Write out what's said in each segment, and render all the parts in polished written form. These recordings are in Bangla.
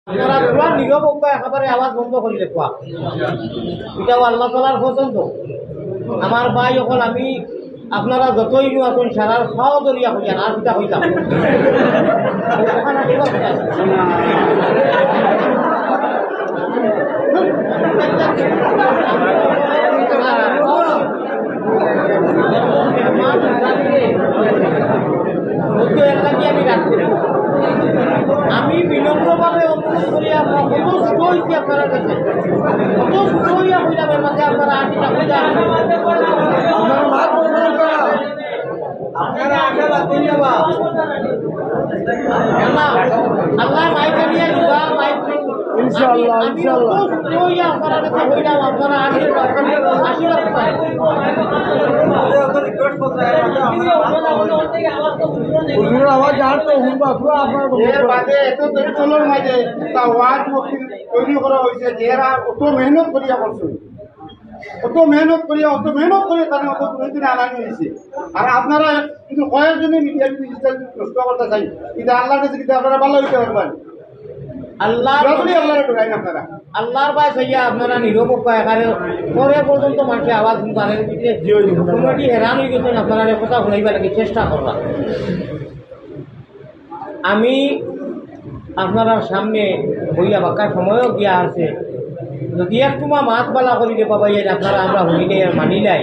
আপনারা পুরা নীরব একেবারে আওয়াজ বন্ধ করে দেখবা, এটাও আল্লাহ তাআলার পছন্দ। আমার ভাই এখন আমি আপনারা যতই এখন সারার খাওয়া দরিয়া হইয়া আর পিতা হইতাম আমি বিনম্রভাবে অনুরোধ করি আমরা কত ছোট হয়েছি আপনারা কাছে, কত ছোট হইয়া হইলাম এর মাঝে আপনারা আশিটা হইয়া আল্লাহ মাইকে নিয়ে দিবা মাইক ইনশাআল্লাহ ইনশাআল্লাহ হইয়া আপনারা কাছে হইলাম আপনারা আশীর্বাদ পাই। আওয়াজ আর তো হুনবা পুরো আপনার এর বাদে এত চলোর মাঝে তা ওয়াজ মসজিদ তৈরি করা হয়েছে, যারা অত মেহনত করিয়া করছে, অত মেহনত করিয়া তারা অত দিনে আনানি হয়েছে। আর আপনারা কিন্তু কয়েকজনই মিডিয়া ডিজিটাল নষ্ট করতে চাই, কিন্তু আল্লাহর কাছে কিন্তু আপনারা ভালো হইতে পারবেন। আল্লাহর পায় হইয়া আপনারা নিরপেক্ষ এখানে পরে পর্যন্ত মানুষের আওয়াজ শুনতে কমিটি হেরান হয়ে গেছেন, আপনারা কথা শুনাইবার লাগে চেষ্টা করবা। আমি আপনার সামনে হইয়া বাক্কার সময়ও গিয়া আছে, যদি একটুমা মাছ বালা করি দে পাবাই আপনারা আমরা হইলে মানিলাই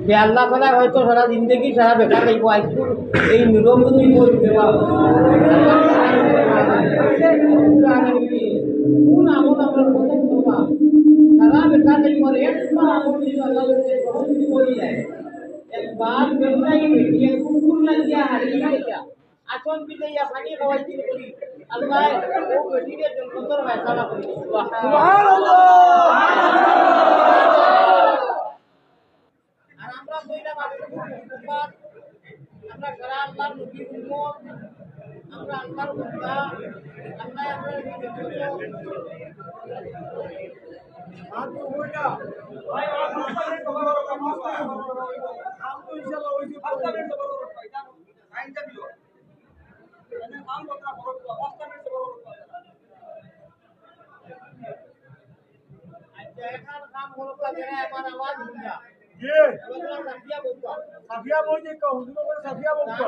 যে আল্লাহ তাআলা হয়তো সারা জিন্দগি সারা বেকার লাগব আজকুর এই নিরবধি দেওয়া কোন আমল আমরা প্রথম করবা সারা বেকার লাগব একবার আমল দিলে আল্লাহ গ্রহণ করে যায়। একবার ব্যবসায়ী বেটিয়ে কুকুর লাগিয়া হারিয়ে গেছে আসন পিটাইয়া পানি খাওয়াইতে করি আল্লাহ ও বেটিরে জন্মতর ফয়সালা করে সুবহানাল্লাহ। আর আমরা কইলাম আমরা সারা আল্লাহর নবীর উম্মত, আমরা আল্লাহর বান্দা, আল্লাহ সাফিয়া বলছে হুজুর সাফিয়া বলতো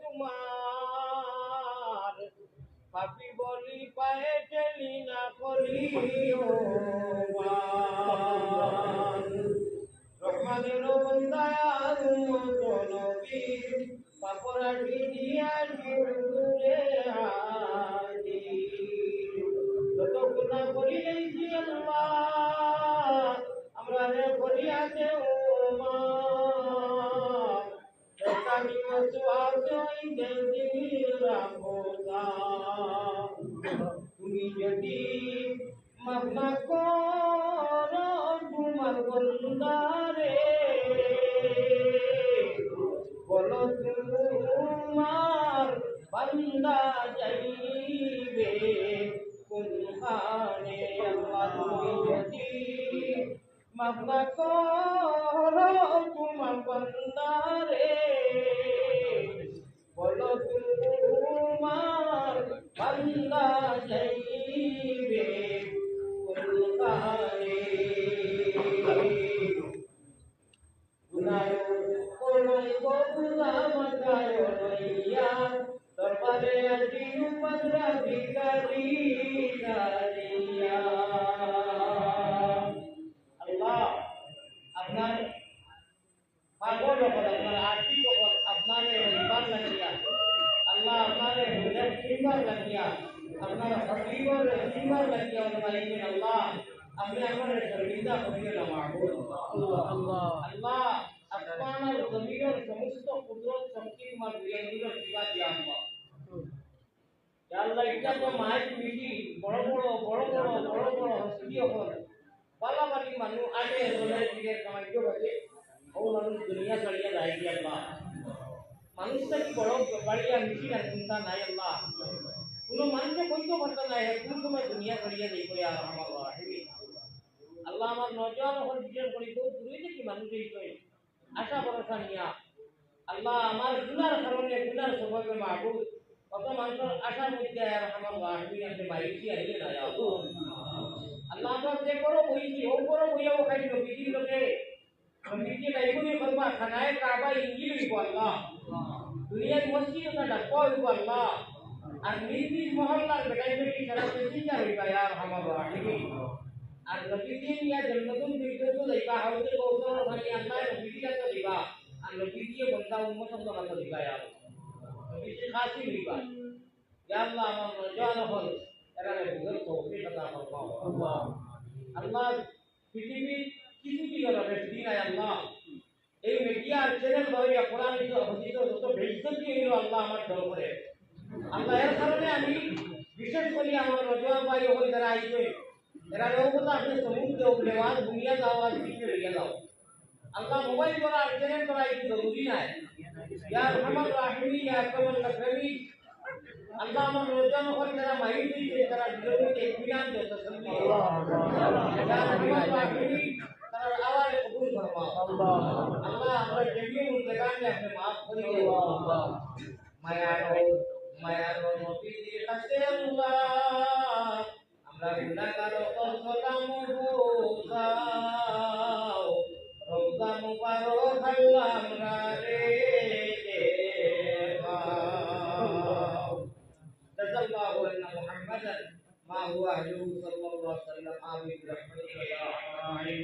তোমার পাপি বলি পায়ে ঠেলি না করি রহমানের বন্দায়ার মতো নবী পাপরাটি দিয়া দূরে হাজির যত গুনাহ করি এই আল্লাহ আমরা রে করিয়া দেও তুমি যদি মাফনা করো তোমার বন্দারে মাফ করো তোমার বান্দারে বলো তোমার বান্দা যাইবে কোথায় গুনাহ কলঙ্ক গুনাহ মাথায় লইয়া দরবারে আজিম পদরা ভিখারি দাঁড়িয়া আল্লাহ আপনার পাগল হল আপনার আর্থিক হল আপনার ইমান লাগিয়া আল্লাহ আপনার হুজুর সিম্বার লাগিয়া আপনার হবিবর সিম্বার লাগিয়া মালিক আল্লাহ আপনি আমার শর্মিন্দা করিও না মাহবুব আল্লাহ আল্লাহ আপনার জমিনের সমস্ত কুদরত শক্তি তোমার দুইয়ের দিবা দিয়া আল্লাহ ইয়া আল্লাহ এটা তো মাইক মিটি বড় বড় হস্তি হল পালাবাড়ি মানুষ আগে দলের দিকে কামাইতে পারে ও মানুষ দুনিয়া ছাড়িয়া যায় কি আল্লাহ মানুষটা কি বড় বাড়িয়া মিটি না চিন্তা নাই আল্লাহ কোনো মানুষে কইতে পারতো না কোন সময় দুনিয়া ছাড়িয়া যাই করে আমার আল্লাহ আমার নজর হল বিচার করি তো দূরে দেখি মানুষ এই আশা ভরসা নিয়া আল্লাহ আমার গুনার কারণে গুনার স্বভাবে মাহবুব কত মানুষের আশার মধ্যে আর আমার বাড়ি আছে মাইকি আইলে না আল্লাহ আমরা যে করো বইছি ও করো বইয়া ও খাইলো বিধি লোকে বিধি লাইবুনি করবা খানায় কাবা ইঞ্জিল হইব আল্লাহ দুনিয়ার মসজিদ না ডাকো হইব আল্লাহ আর নিজ মহল্লার বেটাই বেটি সারা পেশিটা হইবা ইয়ার আমার বাড়ি আর নবীজি নিয়া জন্মদিন বিদ্যুৎ লইবা হাউজে কৌশল খালি আল্লাহ নবীজি তো দিবা আর নবীজি বন্দা উম্মত সঙ্গ দিবা ইয়ার নবীজি খাসি লইবা ইয়া আল্লাহ আমার নজান হল এরা বুঝল তৌফিক আতা ফরমাও আল্লাহ আল্লাহ পৃথিবী কিছু কি হলো দিন আয় আল্লাহ এই মিডিয়া চ্যানেল ধরে কোরআন হাদিস যত বেইজ্জতি হইলো আল্লাহ আমার দরবারে আল্লাহ এর কারণে আমি বিশেষ করে আমার নজওয়ান ভাই ওই যারা আইছে এরা লোক আপনি সমুদ্র লেওয়াজ দুনিয়া যাও আর দিকে লইয়া যাও আল্লাহ মোবাইল করা আর চ্যানেল করা এই জরুরি নাই ইয়া রহমান রাহিমি ইয়া আকরাম আকরামি আল্লাহ আমার রোজান হল যারা মাইল দিয়েছে তারা দিলকে ইতমিনান দে তসল্লি আল্লাহ ইয়া রহমান রাহিমি তারা আওয়াজ কবুল ফরমাও আল্লাহ আল্লাহ আমরা জমিয়ে মুলকানে আপনি maaf করে দিও আল্লাহ মায়ার নবী দির কাছে আল্লাহ আমরা গুনাহগার সালাম বুঝাও রোজা মুবারক আল্লাহ আমরা রে জাযাল্লাহু আন্না মুহাম্মাদান মা হুয়া আহলু সাল্লাল্লাহু আলাইহি ওয়াসাল্লাম আমিন বিরহমাতিকা ইয়া আরহামার রাহিম।